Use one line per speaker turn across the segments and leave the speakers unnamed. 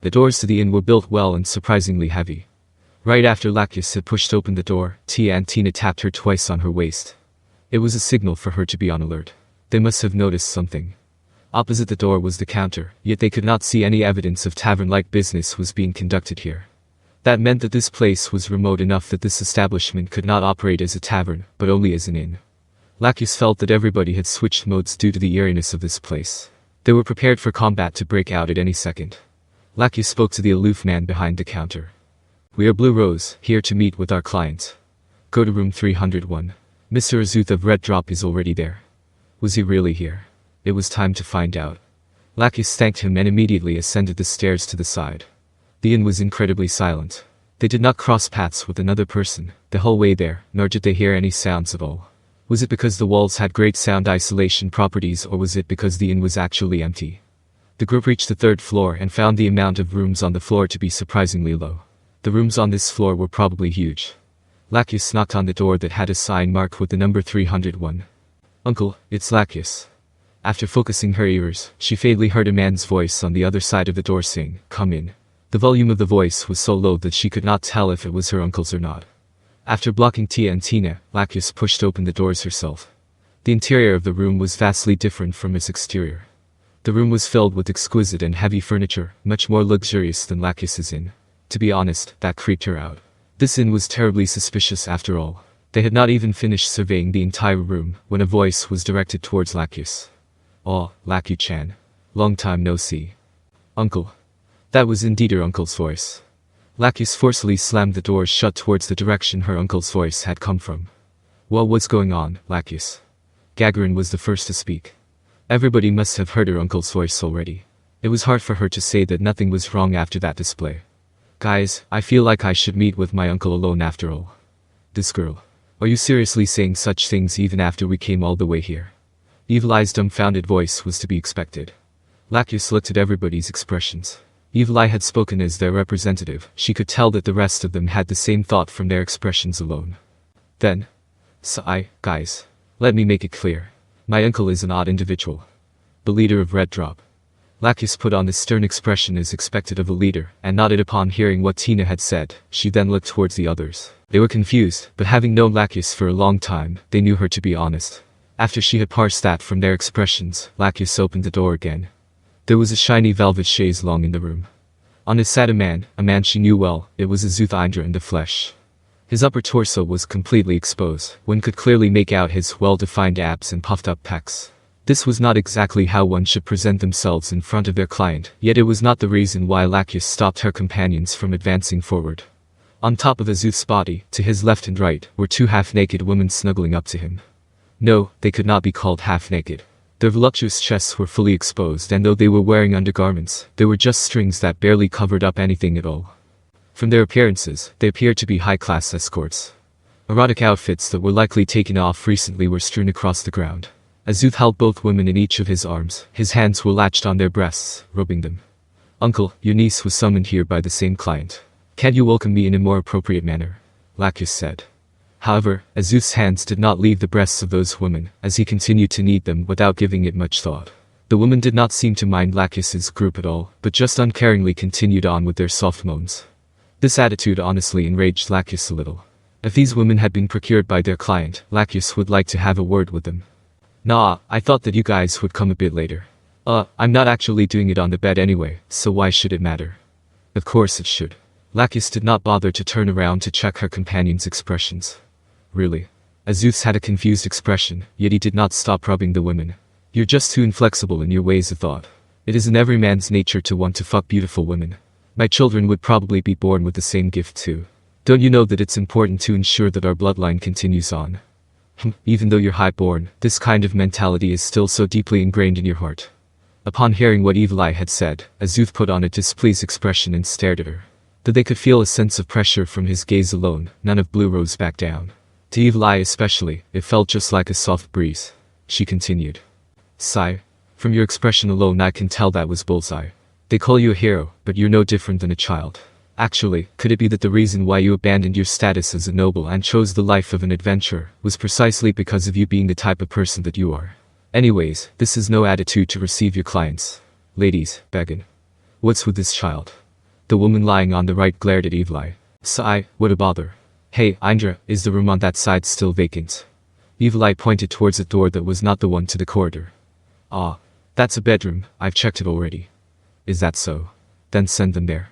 The doors to the inn were built well and surprisingly heavy. Right after Lakyus had pushed open the door, Tina tapped her twice on her waist. It was a signal for her to be on alert. They must have noticed something. Opposite the door was the counter, yet they could not see any evidence of tavern-like business was being conducted here. That meant that this place was remote enough that this establishment could not operate as a tavern, but only as an inn. Lakyus felt that everybody had switched modes due to the eeriness of this place. They were prepared for combat to break out at any second. Lakyus spoke to the aloof man behind the counter. "We are Blue Rose, here to meet with our clients. Go to room 301. Mr. Azuth of Red Drop is already there." Was he really here? It was time to find out. Lakyus thanked him and immediately ascended the stairs to the side. The inn was incredibly silent. They did not cross paths with another person the whole way there, nor did they hear any sounds at all. Was it because the walls had great sound isolation properties, or was it because the inn was actually empty? The group reached the third floor and found the amount of rooms on the floor to be surprisingly low. The rooms on this floor were probably huge. Lakyus knocked on the door that had a sign marked with the number 301. "Uncle, it's Lakyus." After focusing her ears, she faintly heard a man's voice on the other side of the door saying, "Come in." The volume of the voice was so low that she could not tell if it was her uncle's or not. After blocking Tina, Lakyus pushed open the doors herself. The interior of the room was vastly different from its exterior. The room was filled with exquisite and heavy furniture, much more luxurious than Lakyus's inn. To be honest, that creeped her out. This inn was terribly suspicious after all. They had not even finished surveying the entire room when a voice was directed towards Lakyus. "Oh, Lakyu-chan. Long time no see." "Uncle." That was indeed her uncle's voice. Lakyus forcefully slammed the doors shut towards the direction her uncle's voice had come from. "Well, what's going on, Lakyus?" Gagarin was the first to speak. Everybody must have heard her uncle's voice already. It was hard for her to say that nothing was wrong after that display. "Guys, I feel like I should meet with my uncle alone after all." "This girl. Are you seriously saying such things even after we came all the way here?" Evileye's dumbfounded voice was to be expected. Lakyus looked at everybody's expressions. Evileye had spoken as their representative. She could tell that the rest of them had the same thought from their expressions alone. Then, guys, let me make it clear. My uncle is an odd individual. The leader of Red Drop. Lakyus put on the stern expression as expected of a leader, and nodded upon hearing what Tina had said. She then looked towards the others. They were confused, but having known Lakyus for a long time, they knew her to be honest. After she had parsed that from their expressions, Lakyus opened the door again. There was a shiny velvet chaise longue in the room. On it sat a man she knew well. It was Azuth in the flesh. His upper torso was completely exposed. One could clearly make out his well-defined abs and puffed-up pecs. This was not exactly how one should present themselves in front of their client, yet it was not the reason why Lakyus stopped her companions from advancing forward. On top of Azuth's body, to his left and right, were two half-naked women snuggling up to him. No, they could not be called half-naked. Their voluptuous chests were fully exposed, and though they were wearing undergarments, they were just strings that barely covered up anything at all. From their appearances, they appeared to be high-class escorts. Erotic outfits that were likely taken off recently were strewn across the ground. Azuth held both women in each of his arms. His hands were latched on their breasts, rubbing them. "Uncle, your niece was summoned here by the same client. Can't you welcome me in a more appropriate manner?" Lakyus said. However, Azuth's hands did not leave the breasts of those women, as he continued to knead them without giving it much thought. The women did not seem to mind Lakyus's group at all, but just uncaringly continued on with their soft moans. This attitude honestly enraged Lakyus a little. If these women had been procured by their client, Lakyus would like to have a word with them. "Nah, I thought that you guys would come a bit later." I'm not actually doing it on the bed anyway, so why should it matter?" "Of course it should." Lakyus did not bother to turn around to check her companion's expressions. "Really?" Azuth had a confused expression, yet he did not stop rubbing the women. "You're just too inflexible in your ways of thought. It is in every man's nature to want to fuck beautiful women. My children would probably be born with the same gift too. Don't you know that it's important to ensure that our bloodline continues on? Even though you're high-born, this kind of mentality is still so deeply ingrained in your heart." Upon hearing what Evileye had said, Azuth put on a displeased expression and stared at her. Though they could feel a sense of pressure from his gaze alone, none of Blue Rose backed down. To Evileye especially, it felt just like a soft breeze. She continued. "Sigh. From your expression alone I can tell that was bullseye. They call you a hero, but you're no different than a child. Actually, could it be that the reason why you abandoned your status as a noble and chose the life of an adventurer was precisely because of you being the type of person that you are? Anyways, this is no attitude to receive your clients. Ladies, begging. What's with this child? The woman lying on the right glared at Evileye. Sigh, what a bother. Hey, Indra, is the room on that side still vacant? Evileye pointed towards a door that was not the one to the corridor. Ah, that's a bedroom, I've checked it already. Is that so? Then send them there.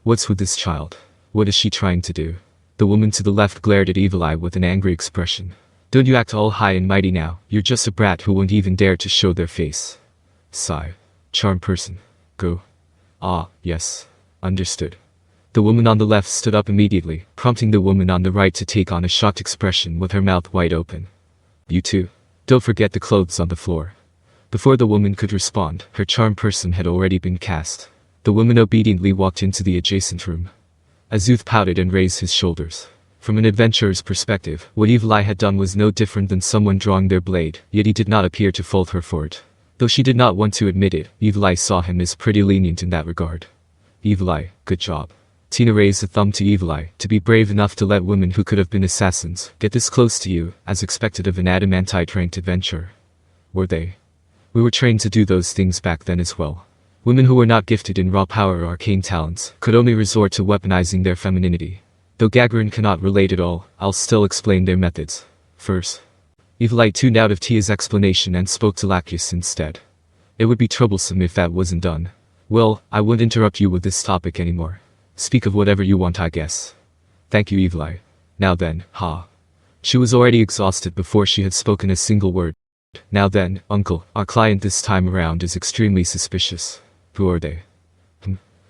What's with this child? What is she trying to do? The woman to the left glared at Evileye with an angry expression. Don't you act all high and mighty now, you're just a brat who won't even dare to show their face. Sigh. Charm person. Go. Ah, yes. Understood. The woman on the left stood up immediately, prompting the woman on the right to take on a shocked expression with her mouth wide open. You too. Don't forget the clothes on the floor. Before the woman could respond, her charm person had already been cast. The woman obediently walked into the adjacent room. Azuth pouted and raised his shoulders. From an adventurer's perspective, what Evileye had done was no different than someone drawing their blade, yet he did not appear to fault her for it. Though she did not want to admit it, Evileye saw him as pretty lenient in that regard. Evileye, good job. Tina raised a thumb to Evileye, to be brave enough to let women who could have been assassins get this close to you, as expected of an adamantite-ranked adventurer. Were they? We were trained to do those things back then as well. Women who were not gifted in raw power or arcane talents could only resort to weaponizing their femininity. Though Gagarin cannot relate at all, I'll still explain their methods. First, Evileye tuned out of Tia's explanation and spoke to Lakyus instead. It would be troublesome if that wasn't done. Well, I won't interrupt you with this topic anymore. Speak of whatever you want, I guess. Thank you, Evileye. Now then, ha. She was already exhausted before she had spoken a single word. Now then, uncle, our client this time around is extremely suspicious. Who are they?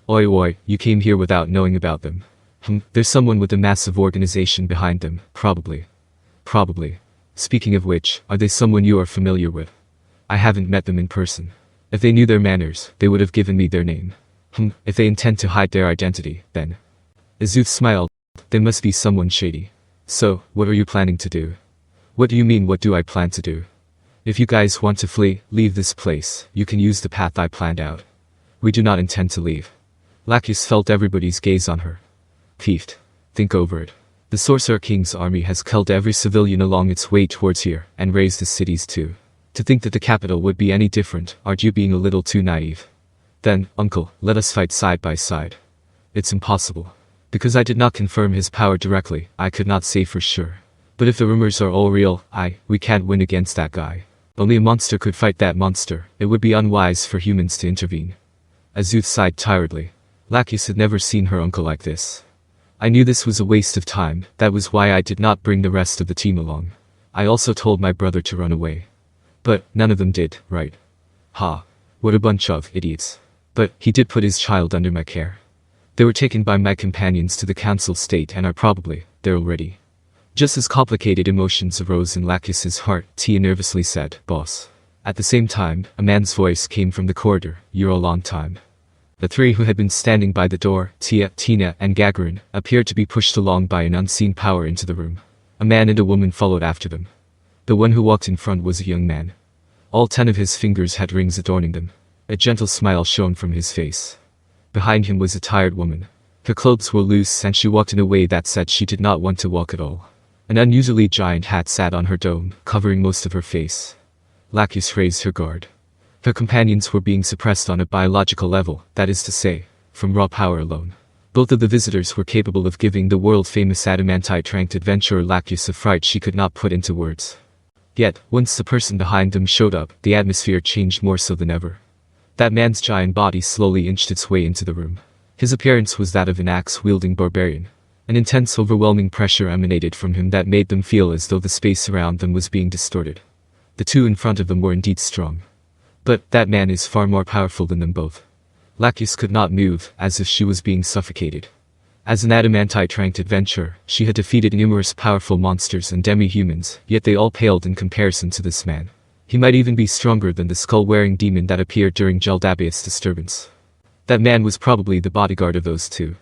Oi, you came here without knowing about them. There's someone with a massive organization behind them, probably. Probably. Speaking of which, are they someone you are familiar with? I haven't met them in person. If they knew their manners, they would have given me their name. If they intend to hide their identity, then. Azuth smiled. They must be someone shady. So, what are you planning to do? What do you mean, what do I plan to do? If you guys want to flee, leave this place, you can use the path I planned out. We do not intend to leave. Lakyus felt everybody's gaze on her. Peeved. Think over it. The Sorcerer King's army has killed every civilian along its way towards here, and razed the cities too. To think that the capital would be any different, aren't you being a little too naive? Then, uncle, let us fight side by side. It's impossible. Because I did not confirm his power directly, I could not say for sure. But if the rumors are all real, we can't win against that guy. Only a monster could fight that monster, it would be unwise for humans to intervene. Azuth sighed tiredly. Lakyus had never seen her uncle like this. I knew this was a waste of time, that was why I did not bring the rest of the team along. I also told my brother to run away. But, none of them did, right? Ha. What a bunch of idiots. But, he did put his child under my care. They were taken by my companions to the council state and are probably, there already. Just as complicated emotions arose in Lakyus's heart, Tia nervously said, Boss. At the same time, a man's voice came from the corridor, You're a long time. The three who had been standing by the door, Tia, Tina, and Gagarin, appeared to be pushed along by an unseen power into the room. A man and a woman followed after them. The one who walked in front was a young man. All 10 of his fingers had rings adorning them. A gentle smile shone from his face. Behind him was a tired woman. Her clothes were loose and she walked in a way that said she did not want to walk at all. An unusually giant hat sat on her dome, covering most of her face. Lakyus raised her guard. Her companions were being suppressed on a biological level, that is to say, from raw power alone. Both of the visitors were capable of giving the world-famous adamantite-ranked adventurer Lakyus a fright she could not put into words. Yet, once the person behind them showed up, the atmosphere changed more so than ever. That man's giant body slowly inched its way into the room. His appearance was that of an axe-wielding barbarian. An intense, overwhelming pressure emanated from him that made them feel as though the space around them was being distorted. The two in front of them were indeed strong. But that man is far more powerful than them both. Lakyus could not move, as if she was being suffocated. As an adamantite-ranked adventurer, she had defeated numerous powerful monsters and demi-humans, yet they all paled in comparison to this man. He might even be stronger than the skull-wearing demon that appeared during Jeldabia's disturbance. That man was probably the bodyguard of those two.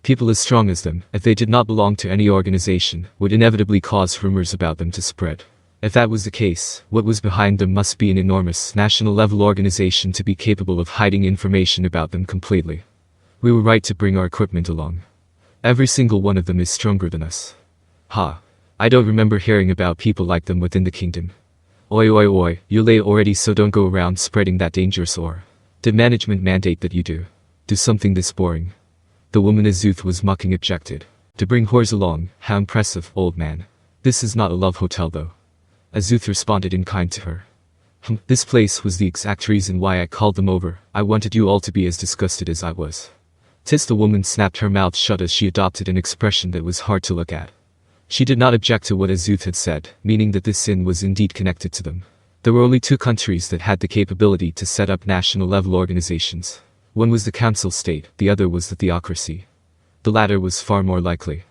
People as strong as them, if they did not belong to any organization, would inevitably cause rumors about them to spread. If that was the case, what was behind them must be an enormous, national-level organization to be capable of hiding information about them completely. We were right to bring our equipment along. Every single one of them is stronger than us. Ha. I don't remember hearing about people like them within the kingdom. Oi, you're late already, so don't go around spreading that dangerous aura. Did management mandate that you do something this boring? The woman Azuth was mocking objected. To bring whores along, how impressive, old man. This is not a love hotel though. Azuth responded in kind to her. This place was the exact reason why I called them over. I wanted you all to be as disgusted as I was. The woman snapped her mouth shut as she adopted an expression that was hard to look at. She did not object to what Azuth had said, meaning that this sin was indeed connected to them. There were only two countries that had the capability to set up national-level organizations. One was the Council State, the other was the Theocracy. The latter was far more likely.